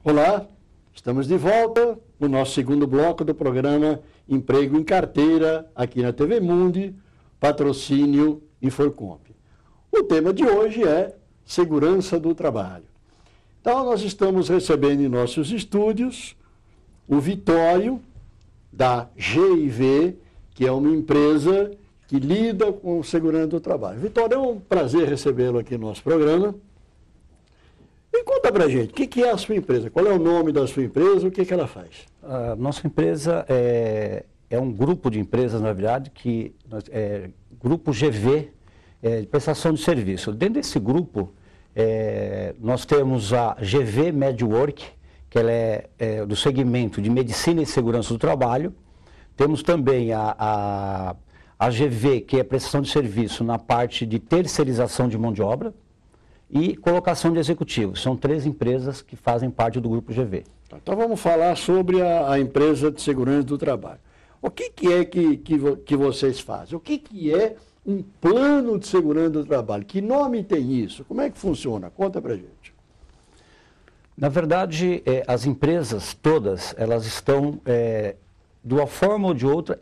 Olá, estamos de volta no nosso segundo bloco do programa Emprego em Carteira, aqui na TV Mundi, patrocínio Inforcomp. O tema de hoje é segurança do trabalho. Então, nós estamos recebendo em nossos estúdios o Vitório, da GIV, que é uma empresa que lida com segurança do trabalho. Vitório, é um prazer recebê-lo aqui no nosso programa. E conta pra gente, o que é a sua empresa? Qual é o nome da sua empresa? O que ela faz? A nossa empresa é um grupo de empresas, na verdade, que é Grupo GV, de prestação de serviço. Dentro desse grupo, nós temos a GV MedWork, que ela é do segmento de Medicina e Segurança do Trabalho. Temos também a GV, que é prestação de serviço na parte de terceirização de mão de obra, e colocação de executivos. São 3 empresas que fazem parte do Grupo GV. Então vamos falar sobre a empresa de segurança do trabalho. O que é que vocês fazem? O que é um plano de segurança do trabalho? Que nome tem isso? Como é que funciona? Conta pra gente. Na verdade, as empresas todas, elas estão, de uma forma ou de outra,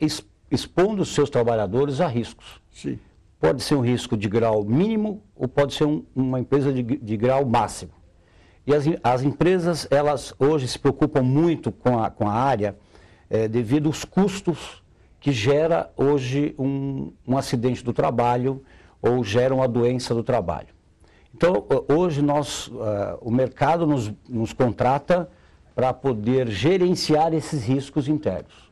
expondo os seus trabalhadores a riscos. Sim. Pode ser um risco de grau mínimo ou pode ser uma empresa de grau máximo. E as empresas, elas hoje se preocupam muito com a área devido aos custos que gera hoje um acidente do trabalho ou gera uma doença do trabalho. Então, hoje o mercado nos contrata para poder gerenciar esses riscos internos.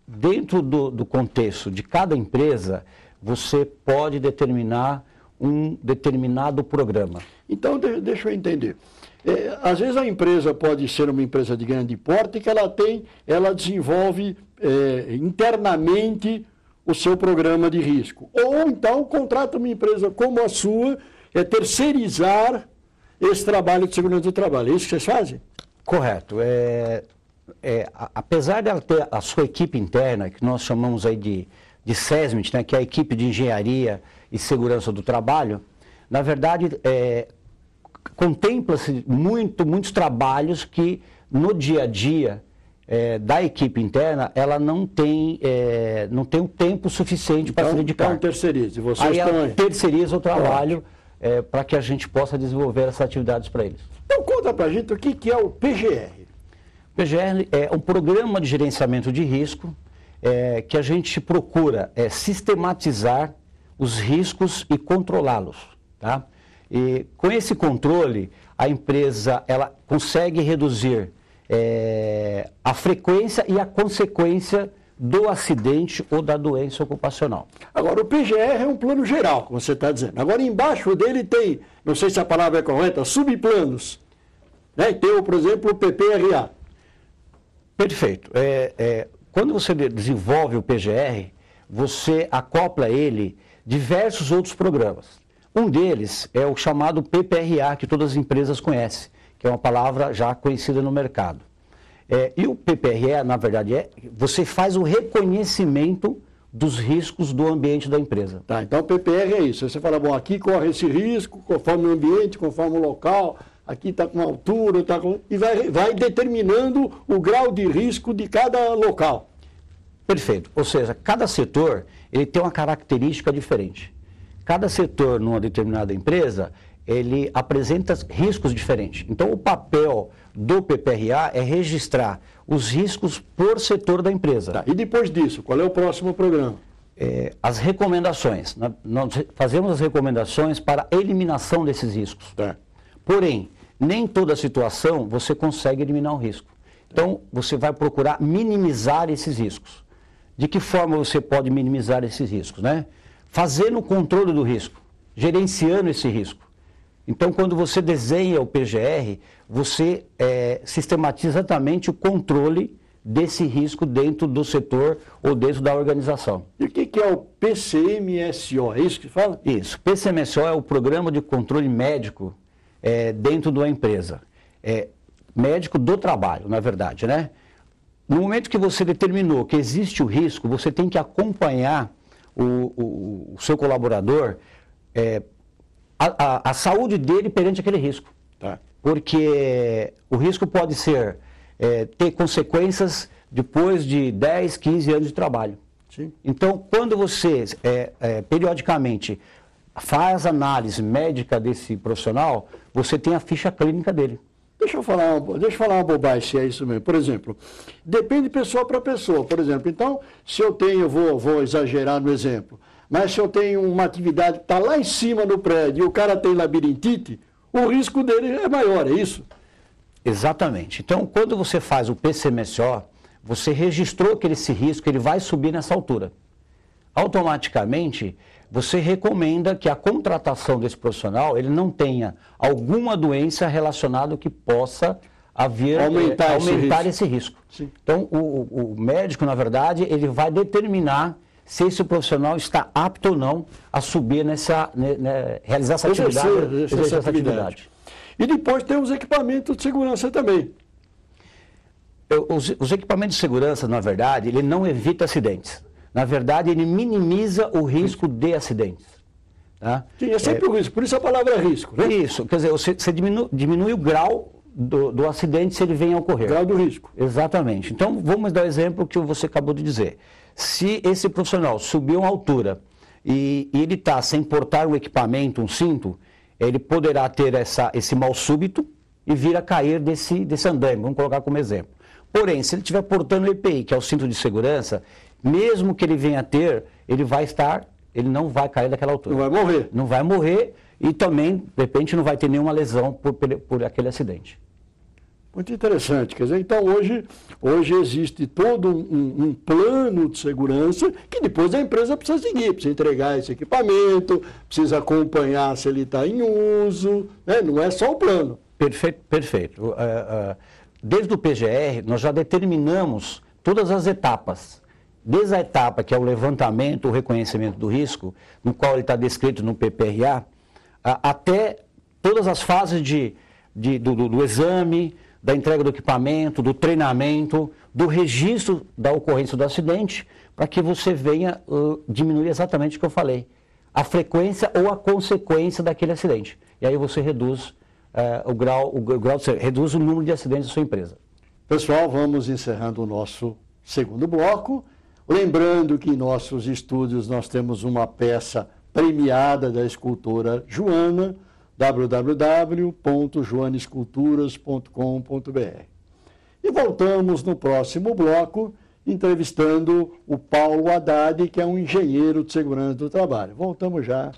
Dentro do contexto de cada empresa, você pode determinar um determinado programa. Então, deixa eu entender. Às vezes a empresa pode ser uma empresa de grande porte que ela desenvolve internamente o seu programa de risco. Ou então contrata uma empresa como a sua, terceirizar esse trabalho de segurança do trabalho. É isso que vocês fazem? Correto. Apesar dela ter a sua equipe interna, que nós chamamos aí de SESMIT, né, que é a equipe de engenharia e segurança do trabalho, na verdade, contempla-se muitos trabalhos que no dia a dia da equipe interna, ela não tem o tempo suficiente para se dedicar. Então terceiriza. Aí ela terceiriza o trabalho para que a gente possa desenvolver essas atividades para eles. Então conta para a gente o que é o PGR. O PGR é um programa de gerenciamento de risco que a gente procura sistematizar os riscos e controlá-los, tá? E com esse controle, a empresa ela consegue reduzir a frequência e a consequência do acidente ou da doença ocupacional. Agora, o PGR é um plano geral, como você está dizendo. Agora, embaixo dele tem, não sei se a palavra é correta, subplanos. Né? Tem, por exemplo, o PPRA. Perfeito. Quando você desenvolve o PGR, você acopla ele diversos outros programas. Um deles é o chamado PPRA, que todas as empresas conhecem, que é uma palavra já conhecida no mercado. E o PPRA, na verdade, você faz o reconhecimento dos riscos do ambiente da empresa. Tá, então o PPR é isso. Você fala, bom, aqui corre esse risco, conforme o ambiente, conforme o local, aqui está com altura, e vai determinando o grau de risco de cada local. Perfeito. Ou seja, cada setor ele tem uma característica diferente. Cada setor numa determinada empresa, ele apresenta riscos diferentes. Então, o papel do PPRA é registrar os riscos por setor da empresa. Tá, e depois disso, qual é o próximo programa? As recomendações. Nós fazemos as recomendações para a eliminação desses riscos. Tá. Porém, nem toda situação você consegue eliminar o risco. Então, você vai procurar minimizar esses riscos. De que forma você pode minimizar esses riscos, né? Fazendo o controle do risco, gerenciando esse risco. Então, quando você desenha o PGR, você sistematiza exatamente o controle desse risco dentro do setor ou dentro da organização. E o que é o PCMSO? É isso que fala? Isso. PCMSO é o Programa de Controle Médico dentro da empresa. Médico do trabalho, na verdade, né? No momento que você determinou que existe o risco, você tem que acompanhar o seu colaborador, a saúde dele perante aquele risco. Tá. porque o risco pode ser ter consequências depois de 10, 15 anos de trabalho. Sim. Então, quando você, periodicamente, faz análise médica desse profissional, você tem a ficha clínica dele. Deixa eu falar uma bobagem, se é isso mesmo. Por exemplo, depende de pessoa para pessoa. Por exemplo, então, se eu tenho, vou exagerar no exemplo, mas se eu tenho uma atividade que está lá em cima do prédio e o cara tem labirintite, o risco dele é maior, é isso? Exatamente. Então, quando você faz o PCMSO, você registrou que esse risco ele vai subir nessa altura. Automaticamente, você recomenda que a contratação desse profissional ele não tenha alguma doença relacionada que possa aumentar esse risco. Sim. Então, o médico, na verdade, ele vai determinar se esse profissional está apto ou não a subir realizar essa atividade. E depois tem os equipamentos de segurança também. Os equipamentos de segurança, na verdade, ele não evita acidentes. Na verdade, ele minimiza o risco de acidentes. Tá? Sim, é sempre o risco, por isso a palavra risco. Né? Isso, quer dizer, você diminui o grau do acidente se ele vem a ocorrer. Grau do risco. Exatamente. Então, vamos dar o exemplo que você acabou de dizer. Se esse profissional subiu uma altura e ele está sem portar um equipamento, um cinto, ele poderá ter esse mal súbito e vir a cair desse andaime, vamos colocar como exemplo. Porém, se ele estiver portando o EPI, que é o cinto de segurança, mesmo que ele venha a ter, ele não vai cair daquela altura. Não vai morrer. Não vai morrer e também, de repente, não vai ter nenhuma lesão por aquele acidente. Muito interessante. Quer dizer, então hoje existe todo um plano de segurança que depois a empresa precisa seguir, precisa entregar esse equipamento, precisa acompanhar se ele está em uso, né? Não é só o plano. Perfeito. Desde o PGR, nós já determinamos todas as etapas. Desde a etapa que é o levantamento, o reconhecimento do risco, no qual ele está descrito no PPRA, até todas as fases do exame, da entrega do equipamento, do treinamento, do registro da ocorrência do acidente, para que você venha diminuir exatamente o que eu falei, a frequência ou a consequência daquele acidente. E aí você reduz reduz o número de acidentes da sua empresa. Pessoal, vamos encerrando o nosso segundo bloco. Lembrando que em nossos estúdios nós temos uma peça premiada da escultora Joana, www.joanesculturas.com.br. E voltamos no próximo bloco, entrevistando o Paulo Haddad, que é um engenheiro de segurança do trabalho. Voltamos já.